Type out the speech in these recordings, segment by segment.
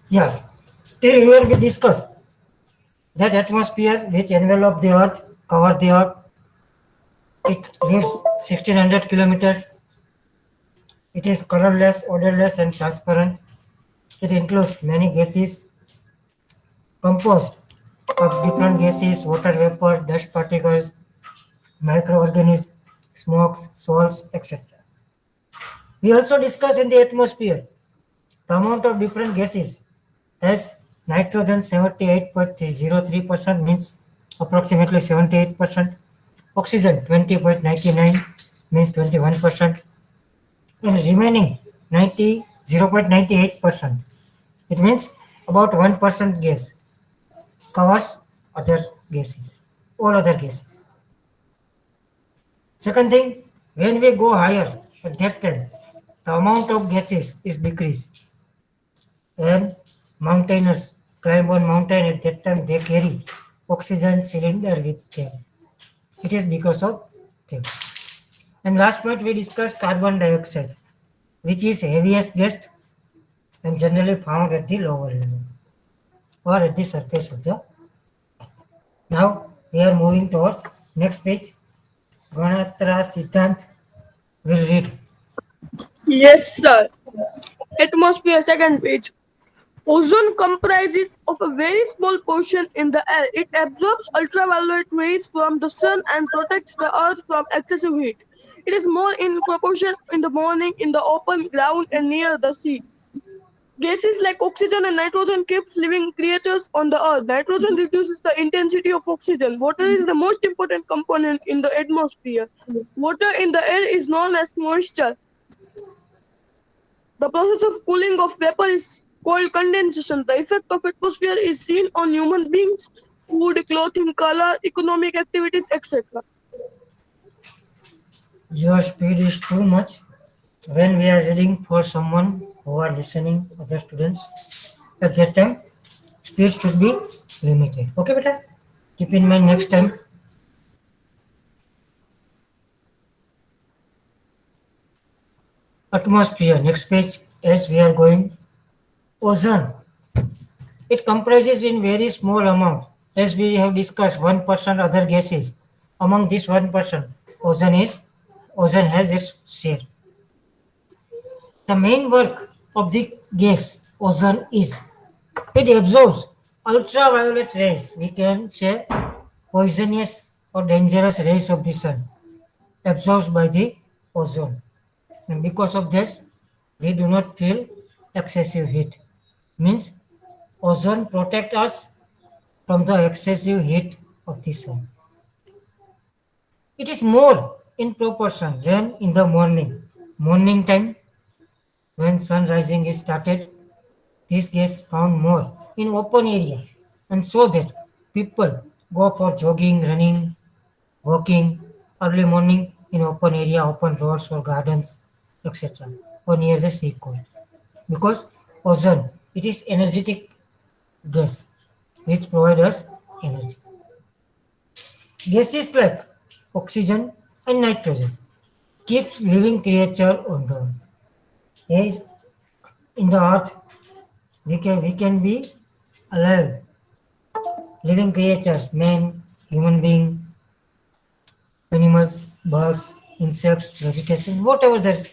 Yes. Till here we discuss that atmosphere which envelop the earth, cover the earth, it lives 1600 kilometers. It is colorless, odorless, and transparent. It includes many gases composed of different gases, water vapor, dust particles, microorganisms, smokes, salts, etc. We also discuss in the atmosphere the amount of different gases as nitrogen 78.03% means approximately 78%, oxygen 20.99 means 21%, and remaining 0.98%. It means about 1% gas covers other gases, all other gases. Second thing, when we go higher at that time, the amount of gases is decreased. And mountaineers climb on mountain at that time they carry oxygen cylinder with them. It is because of them. And last point we discussed carbon dioxide, which is heaviest gas and generally found at the lower level or at the surface of the. Now we are moving towards next page. Ganatra Siddhant will read. Yes, sir. Atmosphere, second page. Ozone comprises of a very small portion in the air. It absorbs ultraviolet rays from the sun and protects the earth from excessive heat. It is more in proportion in the morning in the open ground and near the sea. Gases like oxygen and nitrogen keeps living creatures on the earth. Nitrogen reduces the intensity of oxygen. Water is the most important component in the atmosphere. Water in the air is known as moisture. The process of cooling of vapor is called condensation. The effect of atmosphere is seen on human beings, food, clothing, color, economic activities, etc. Your speed is too much. When we are reading for someone who are listening, other students, at that time, speed should be limited. Okay, beta? Keep in mind next time. Atmosphere. Next page, as we are going. Ozone. It comprises in very small amount. As we have discussed, 1% other gases. Among this 1%, ozone has its share. The main work of the gas ozone is it absorbs ultraviolet rays. We can say poisonous or dangerous rays of the sun absorbed by the ozone. And because of this, we do not feel excessive heat. Means ozone protect us from the excessive heat of the sun. It is more in proportion than in the morning. Morning time, when sun rising is started, this gas found more in open area, and so that people go for jogging, running, walking early morning in open area, open roads or gardens, etc. or near the sea coast. Because ozone, it is energetic gas which provide us energy. Gases like oxygen and nitrogen keeps living creature on the earth. Yes, in the earth we can be alive, living creatures, man, human being, animals, birds, insects, vegetation, whatever the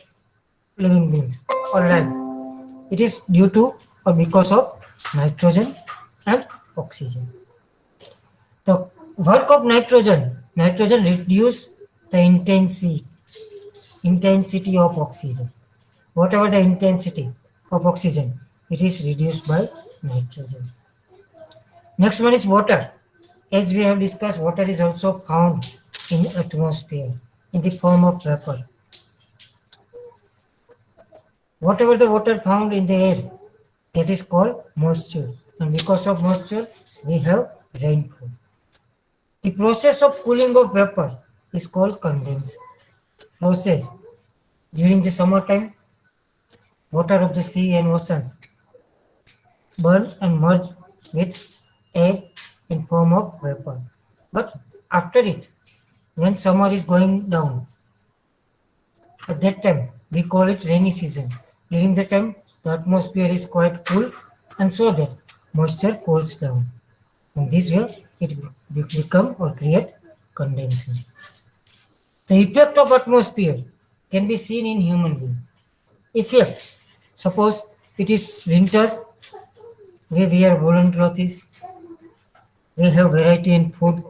living beings or life. It is due to or because of nitrogen and oxygen. The work of nitrogen reduce the intensity of oxygen. Whatever the intensity of oxygen, it is reduced by nitrogen. Next one is water. As we have discussed, water is also found in atmosphere in the form of vapor. Whatever the water found in the air, that is called moisture. And because of moisture, we have rainfall. The process of cooling of vapor is called condensation process. During the summertime, water of the sea and oceans burn and merge with air in form of vapor. But after it, when summer is going down, at that time We call it rainy season. During the time, the atmosphere is quite cool, and so that moisture cools down. In this way, it become or create condensation. The effect of atmosphere can be seen in human being. Effect. Suppose it is winter, we wear woolen clothes, we have variety in food,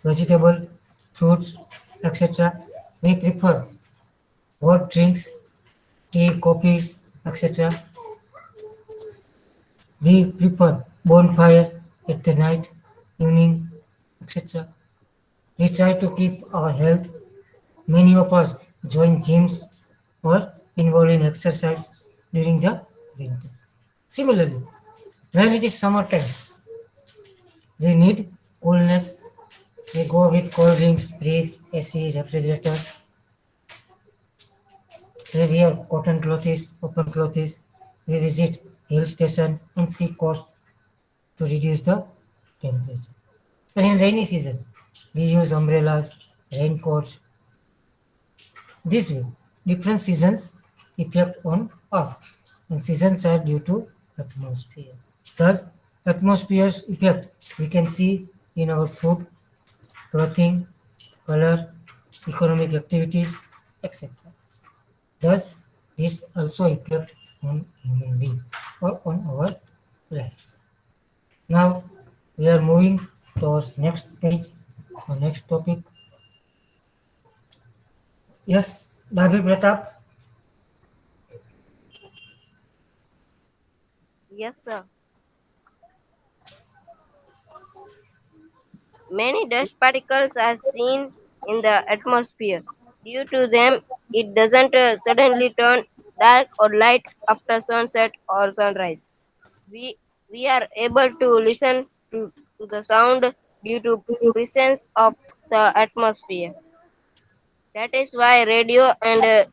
vegetable, fruits, etc. We prefer hot drinks, tea, coffee, etc. We prefer bonfire at the night, evening, etc. We try to keep our health. Many of us join gyms or involve in exercise during the winter. Similarly, when it is summertime, we need coolness. We go with cold drinks, fridge, AC, refrigerator. We wear cotton clothes, open clothes. We visit hill station and seek cost to reduce the temperature. And in rainy season, we use umbrellas, raincoats. This way, different seasons effect on us, and seasons are due to atmosphere. Thus, atmosphere's effect we can see in our food, clothing, color, economic activities, etc. Thus, this also effect on human being or on our life. Now, we are moving towards next page or next topic. Yes, Davi Pratap. Yes, sir. Many dust particles are seen in the atmosphere. Due to them, it doesn't suddenly turn dark or light after sunset or sunrise. We we are able to listen to the sound due to presence of the atmosphere. That is why radio and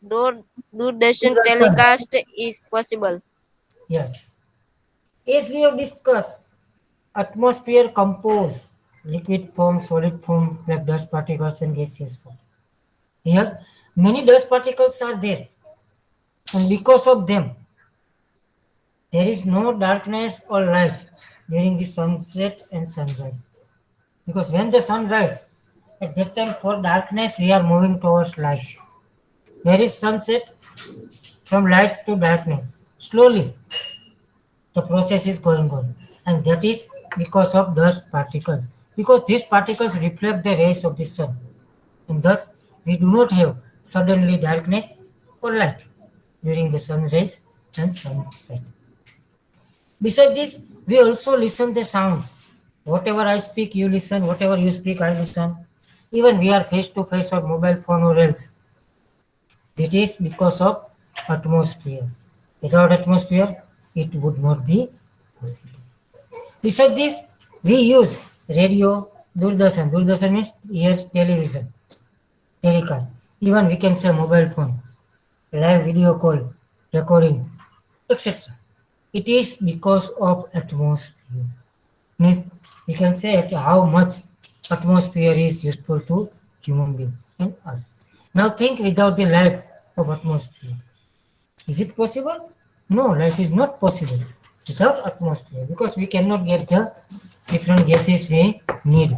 Dur- Doordarshan telecast is possible. Yes. As we have discussed, atmosphere compose liquid form, solid form like dust particles and gaseous form. Here, many dust particles are there, and because of them, there is no darkness or light during the sunset and sunrise. Because when the sun rises, at that time for darkness we are moving towards light. Where is sunset? From light to darkness. Slowly, the process is going on, and that is because of dust particles. Because these particles reflect the rays of the sun, and thus we do not have suddenly darkness or light during the sunrise and sunset. Besides this, we also listen the sound. Whatever I speak, you listen. Whatever you speak, I listen. Even we are face to face or mobile phone or else. This is because of atmosphere. Without atmosphere, it would not be possible. Besides this, we use radio, Doordarshan. Doordarshan means here television, telecast. Even we can say mobile phone, live video call, recording, etc. It is because of atmosphere. Means we can say how much atmosphere is useful to human being and us. Now think without the life of atmosphere. Is it possible? No, life is not possible without atmosphere because we cannot get the different gases we need.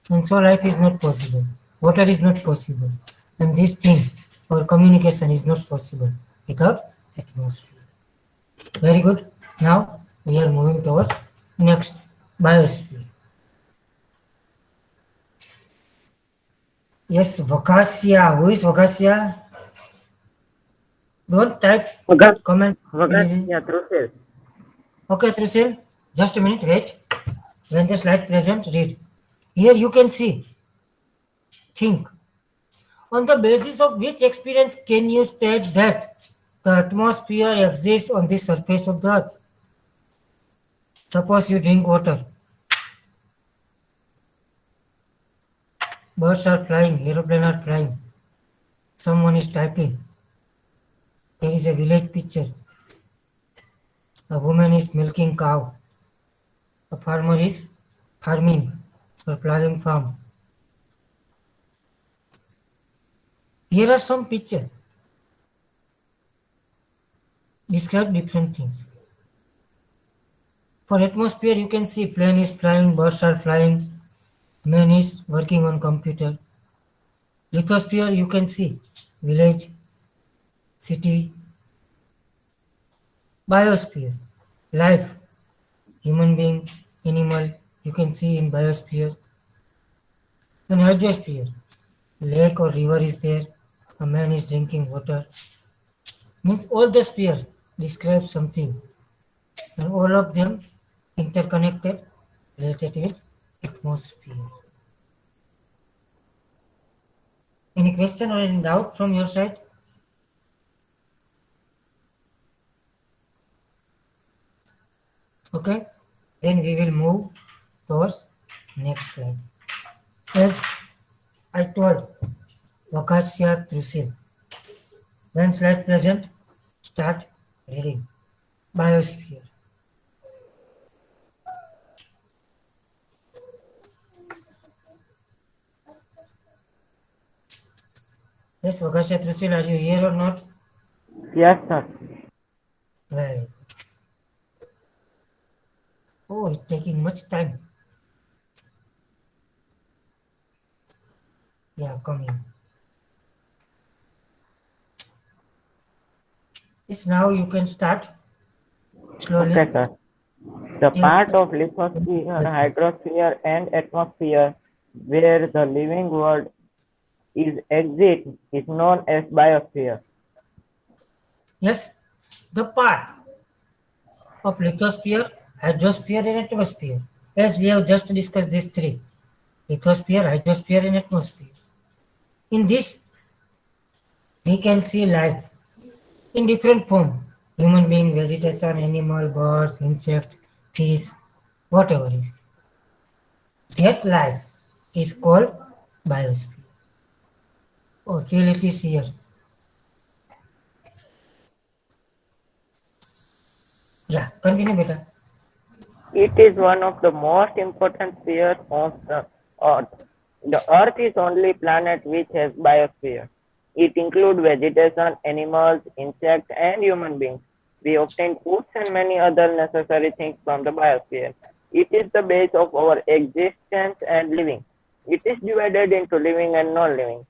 And so life is not possible. Water is not possible. And this thing, our communication is not possible without atmosphere. Very good. Now we are moving towards next biosphere. Yes, Vakasia. Who is Vakasia? Don't type Vagas, comment. yeah, Trusil. Okay, Trusil, just a minute, wait. When the slide present, read. Here you can see, think. On the basis of which experience can you state that the atmosphere exists on the surface of the earth? Suppose you drink water. Birds are flying, aeroplanes are flying. Someone is typing. There is a village picture. A woman is milking cow. A farmer is farming or plowing farm. Here are some pictures. describe different things. For atmosphere, you can see plane is flying, birds are flying, man is working on computer. Lithosphere, you can see village, city. Biosphere, life, human being, animal, you can see in biosphere. And hydrosphere, lake or river is there, a man is drinking water. Means all the sphere describe something, and all of them interconnected, related with atmosphere. Any question or any doubt from your side? Okay, then we will move towards next slide. As I told, Vakasya Trusil. When slide present, start reading. Biosphere. Yes, Vakasya Trusil, are you here or not? Yes, sir. Very good. Oh, it's taking much time. Yeah, coming. Yes, now you can start slowly. Okay, sir. The Yeah. part of lithosphere, hydrosphere, and atmosphere where the living world is exist is known as biosphere. Yes, the part of lithosphere, hydrosphere, and atmosphere. As we have just discussed these three: lithosphere, hydrosphere, and atmosphere. In this, we can see life in different form: human being, vegetation, animal, birds, insect, fish, whatever is. That life is called biosphere. Oh, here it is here. Yeah, continue, beta. It is one of the most important spheres on the Earth. The Earth is only planet which has biosphere. It includes vegetation, animals, insects, and human beings. We obtain foods and many other necessary things from the biosphere. It is the base of our existence and living. It is divided into living and non-living.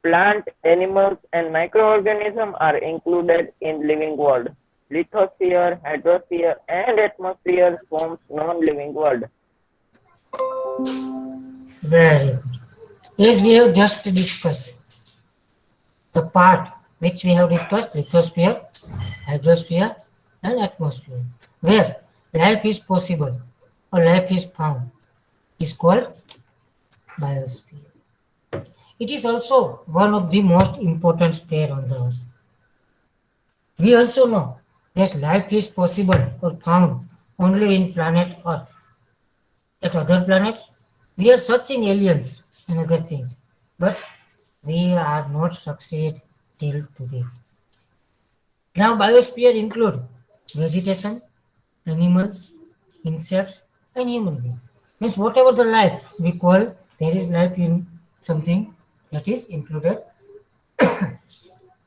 Plant, animals, and microorganisms are included in living world. Lithosphere, hydrosphere, and atmosphere forms non-living world. Very good. As we have just discussed, the part which we have discussed, lithosphere, hydrosphere, and atmosphere, where life is possible or life is found, is called biosphere. It is also one of the most important sphere on the earth. We also know that life is possible or found only in planet Earth. At other planets, we are searching aliens and other things, but we are not succeed till today. Now, biosphere include vegetation, animals, insects, and human beings. Means whatever the life we call, there is life in something that is included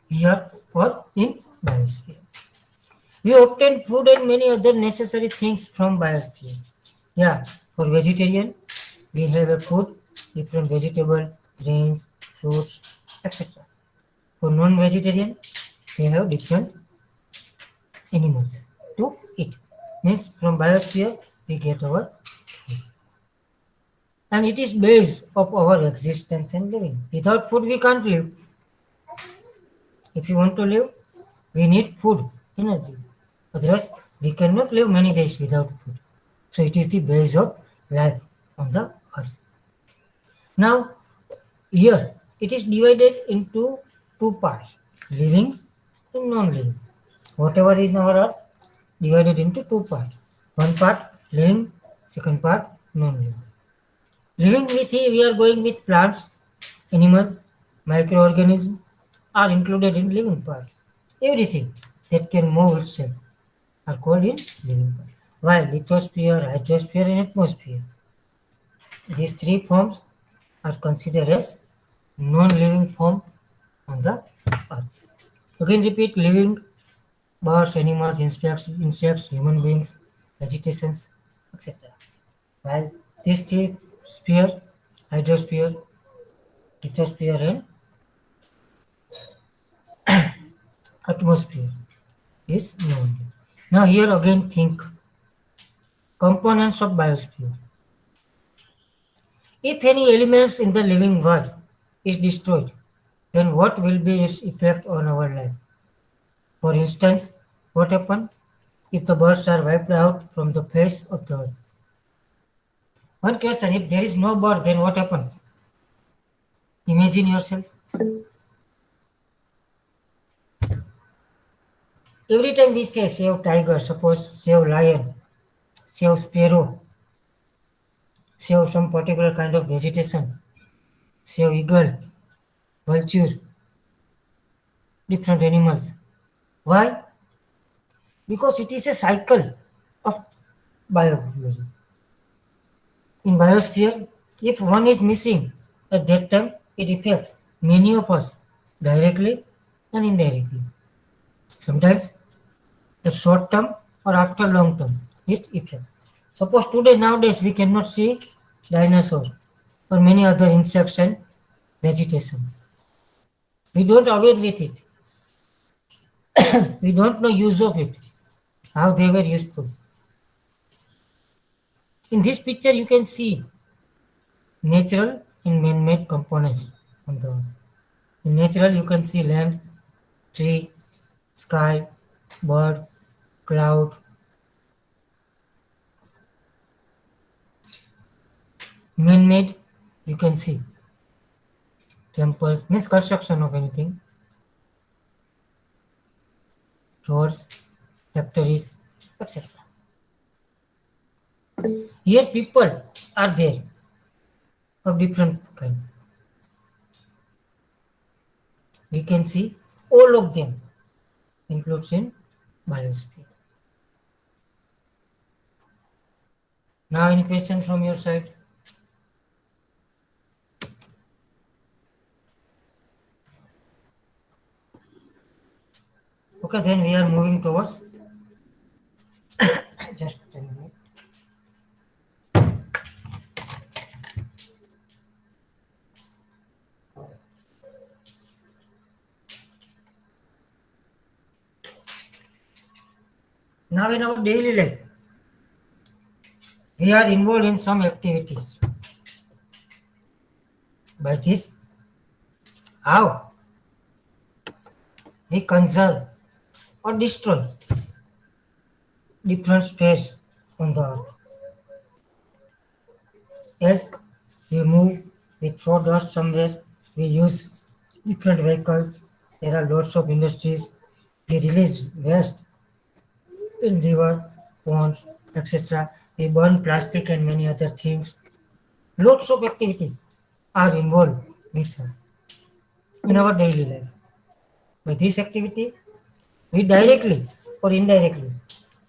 here or in biosphere. We obtain food and many other necessary things from biosphere. Yeah, for vegetarian, we have a food, different vegetable, grains, fruits, etc. For non-vegetarian, they have different animals to eat. Means from biosphere, we get our food. And it is base of our existence and living. Without food, we can't live. If you want to live, we need food, energy. Otherwise, we cannot live many days without food. So it is the base of life on the earth. Now, here it is divided into two parts: living and non-living. Whatever is in our earth, divided into two parts. One part living, second part non-living. Living with here, we are going with plants, animals, microorganisms are included in living part. Everything that can move itself are called in living part. While lithosphere, hydrosphere, and atmosphere, these three forms are considered as non-living form on the earth. Again repeat: living, birds, animals, insects, human beings, vegetations, etc. While this three sphere, hydrosphere, lithosphere, and atmosphere is known. Now here again think components of biosphere. If any elements in the living world is destroyed, then what will be its effect on our life? For instance, what happens if the birds are wiped out from the face of the earth? One question, if there is no bird, then what happens? Imagine yourself. Every time we say save tiger, suppose save lion, save sparrow, save some particular kind of vegetation, save eagle, vulture, different animals. Why? Because it is a cycle of biology. In biosphere, if one is missing, at that time it affects many of us directly and indirectly. Sometimes a short term or after long term it affects. Suppose today nowadays we cannot see dinosaur or many other insects and vegetation. We don't aware with it. We don't know use of it, how they were useful. In this picture you can see natural and man-made components on the earth. In natural you can see land, tree, sky, bird, cloud. Man-made you can see temples, means construction of anything, roads, factories, etc. Here people are there of different kind. We can see all of them includes in biosphere. Now any question from your side? Okay, then we are moving towards just a minute. Now in our daily life, we are involved in some activities. By this, how we conserve or destroy different spheres on the earth. As we move, we throw dust somewhere, we use different vehicles, there are lots of industries, we release waste in river, ponds, etc. We burn plastic and many other things. Lots of activities are involved with us in our daily life. By this activity, we directly or indirectly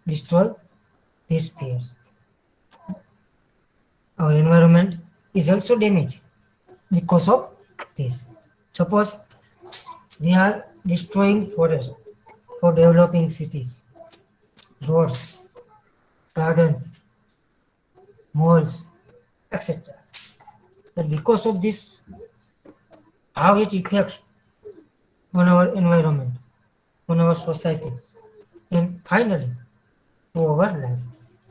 destroy these spheres. Our environment is also damaged because of this. Suppose we are destroying forests for developing cities, roads, gardens, malls, etc. But because of this, how it affects on our environment, on our society, and finally to our life.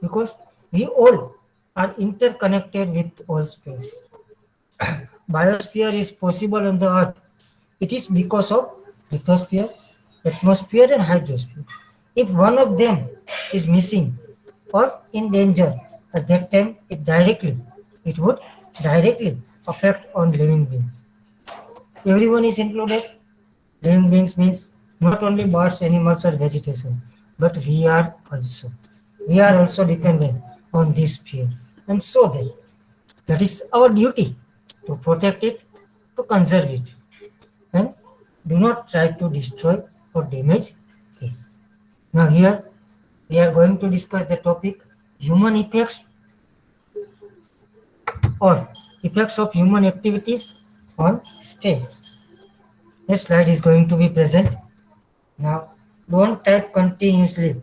Because we all are interconnected with all space. Biosphere is possible on the earth. It is because of lithosphere, atmosphere, and hydrosphere. If one of them is missing or in danger, at that time it would directly affect on living beings. Everyone is included. Living beings means not only birds, animals, or vegetation, but we are also. We are also dependent on this sphere. And so then, that is our duty to protect it, to conserve it, and do not try to destroy or damage this. Now here we are going to discuss the topic human effects or effects of human activities on space. This slide is going to be present. Now Don't type continuously.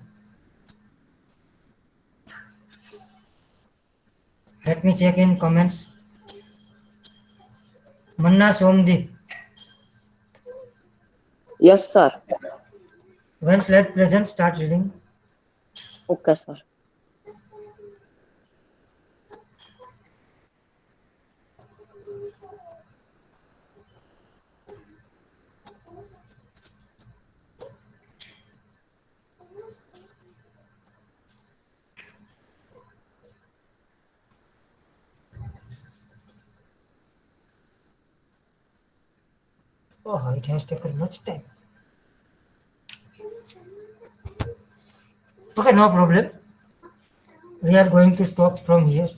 Let me check in comments. Manna Somdeep. Yes, sir. When slide present, start reading. Okay, sir. Oh, it has taken much time. Okay, no problem. We are going to stop from here.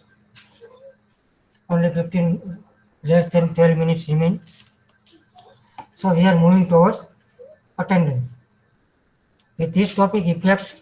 Only 15, less than 12 minutes remain. So we are moving towards attendance. With this topic, effects